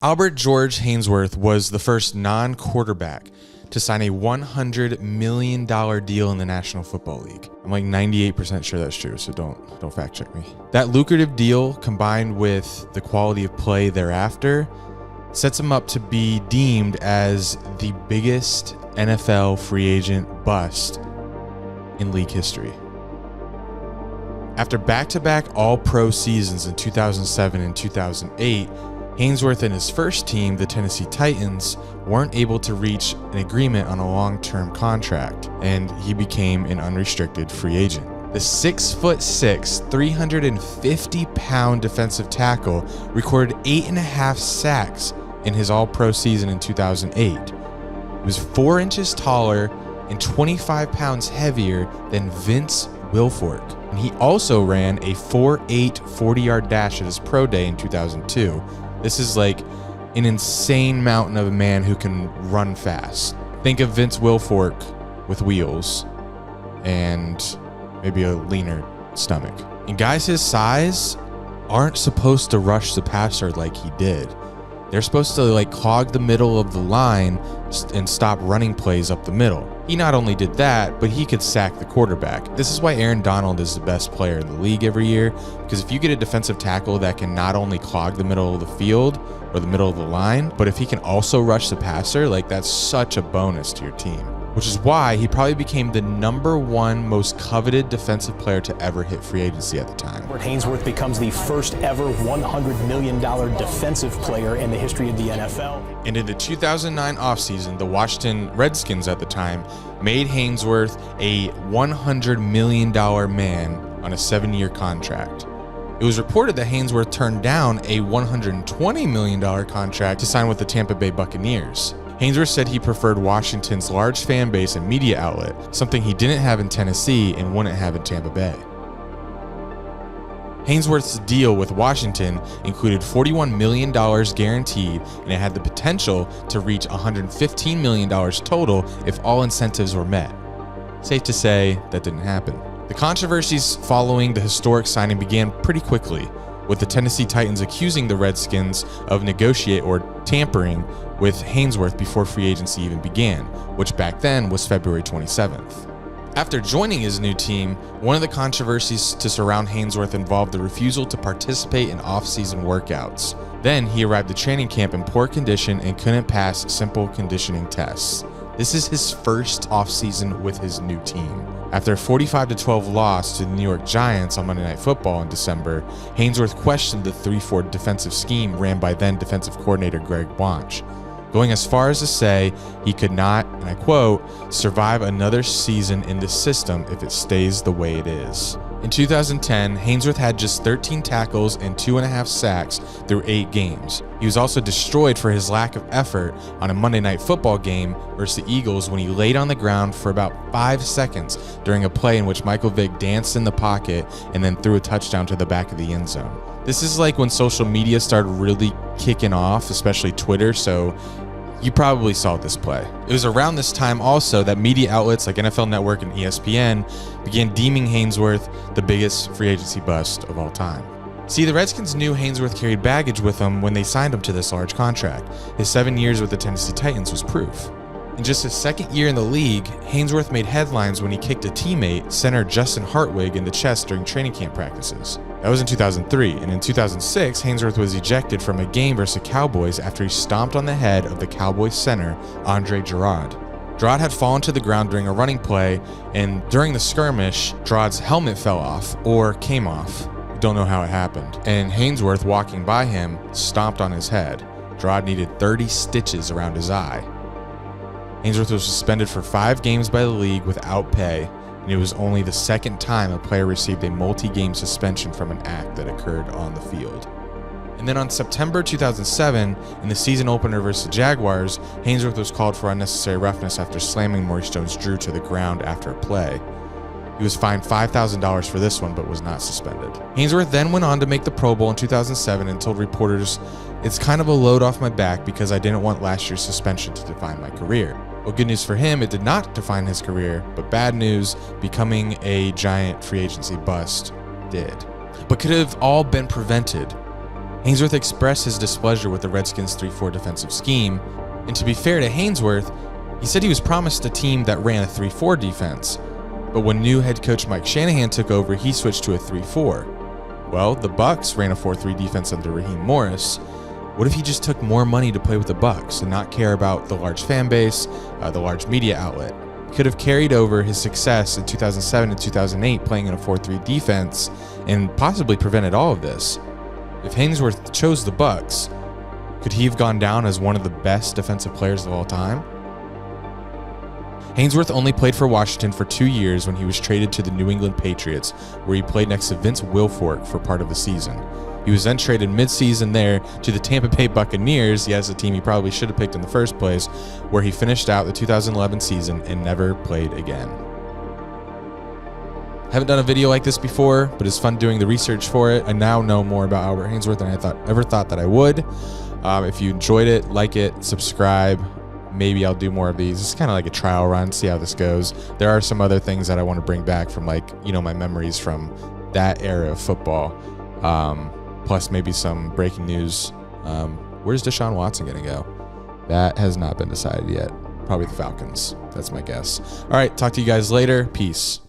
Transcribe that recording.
Albert George Haynesworth was the first non-quarterback to sign a $100 million deal in the National Football League. I'm like 98% sure that's true, so don't fact check me. That lucrative deal, combined with the quality of play thereafter, sets him up to be deemed as the biggest NFL free agent bust in league history. After back-to-back All-Pro seasons in 2007 and 2008, Haynesworth and his first team, the Tennessee Titans, weren't able to reach an agreement on a long-term contract, and he became an unrestricted free agent. The 6'6", 350-pound defensive tackle recorded 8.5 sacks in his All-Pro season in 2008. He was 4 inches taller and 25 pounds heavier than Vince Wilfork. And he also ran a 4.8 40-yard dash at his pro day in 2002. This is like an insane mountain of a man who can run fast. Think of Vince Wilfork with wheels and maybe a leaner stomach. And guys his size aren't supposed to rush the passer like he did. They're supposed to like clog the middle of the line and stop running plays up the middle. He not only did that, but he could sack the quarterback. This is why Aaron Donald is the best player in the league every year, because if you get a defensive tackle that can not only clog the middle of the field or the middle of the line, but if he can also rush the passer, like that's such a bonus to your team. Which is why he probably became the #1 most coveted defensive player to ever hit free agency at the time. Haynesworth becomes the first ever $100 million defensive player in the history of the NFL. And in the 2009 offseason, the Washington Redskins at the time made Haynesworth a $100 million man on a 7-year contract. It was reported that Haynesworth turned down a $120 million contract to sign with the Tampa Bay Buccaneers. Haynesworth said he preferred Washington's large fan base and media outlet, something he didn't have in Tennessee and wouldn't have in Tampa Bay. Haynesworth's deal with Washington included $41 million guaranteed, and it had the potential to reach $115 million total if all incentives were met. Safe to say that didn't happen. The controversies following the historic signing began pretty quickly, with the Tennessee Titans accusing the Redskins of negotiating or tampering with Haynesworth before free agency even began, which back then was February 27th. After joining his new team, one of the controversies to surround Haynesworth involved the refusal to participate in off-season workouts. Then he arrived at training camp in poor condition and couldn't pass simple conditioning tests. This is his first off-season with his new team. After a 45-12 loss to the New York Giants on Monday Night Football in December, Haynesworth questioned the 3-4 defensive scheme ran by then defensive coordinator Greg Blanche, going as far as to say he could not, and I quote, survive another season in this system if it stays the way it is. In 2010, Haynesworth had just 13 tackles and 2.5 sacks through 8 games. He was also destroyed for his lack of effort on a Monday Night Football game versus the Eagles when he laid on the ground for about 5 seconds during a play in which Michael Vick danced in the pocket and then threw a touchdown to the back of the end zone. This is like when social media started really kicking off, especially Twitter, so you probably saw this play. It was around this time also that media outlets like NFL Network and ESPN began deeming Haynesworth the biggest free agency bust of all time. See, the Redskins knew Haynesworth carried baggage with him when they signed him to this large contract. His 7 years with the Tennessee Titans was proof. In just his second year in the league, Haynesworth made headlines when he kicked a teammate, center Justin Hartwig, in the chest during training camp practices. That was in 2003, and in 2006, Haynesworth was ejected from a game versus the Cowboys after he stomped on the head of the Cowboys center, Andre Gerard. Gerard had fallen to the ground during a running play, and during the skirmish, Gerard's helmet fell off, or came off. We don't know how it happened. And Haynesworth, walking by him, stomped on his head. Gerard needed 30 stitches around his eye. Haynesworth was suspended for 5 games by the league without pay, and it was only the second time a player received a multi-game suspension from an act that occurred on the field. And then on September 2007, in the season opener versus the Jaguars, Haynesworth was called for unnecessary roughness after slamming Maurice Jones-Drew to the ground after a play. He was fined $5,000 for this one, but was not suspended. Haynesworth then went on to make the Pro Bowl in 2007 and told reporters, "It's kind of a load off my back because I didn't want last year's suspension to define my career." Well, good news for him, it did not define his career, but bad news, becoming a giant free agency bust did. But could have all been prevented Ainsworth expressed his displeasure with the Redskins' 3-4 defensive scheme, and to be fair to Ainsworth, he said he was promised a team that ran a 3-4 defense, but when new head coach Mike Shanahan took over, he switched to a 3-4. Well, the Bucs ran a 4-3 defense under Raheem Morris. What if he just took more money to play with the Bucs and not care about the large fan base, the large media outlet? He could have carried over his success in 2007 and 2008 playing in a 4-3 defense and possibly prevented all of this. If Ainsworth chose the Bucs, could he have gone down as one of the best defensive players of all time? Ainsworth only played for Washington for 2 years when he was traded to the New England Patriots, where he played next to Vince Wilfork for part of the season. He was then traded mid-season there to the Tampa Bay Buccaneers, yes, a team he probably should have picked in the first place, where he finished out the 2011 season and never played again. Haven't done a video like this before, but it's fun doing the research for it. I now know more about Albert Ainsworth than I ever thought that I would. If you enjoyed it, like it, subscribe. Maybe I'll do more of these. It's kind of like a trial run, see how this goes. There are some other things that I want to bring back from, like, you know, my memories from that era of football. Plus maybe some breaking news. Where's Deshaun Watson going to go? That has not been decided yet. Probably the Falcons. That's my guess. All right, talk to you guys later. Peace.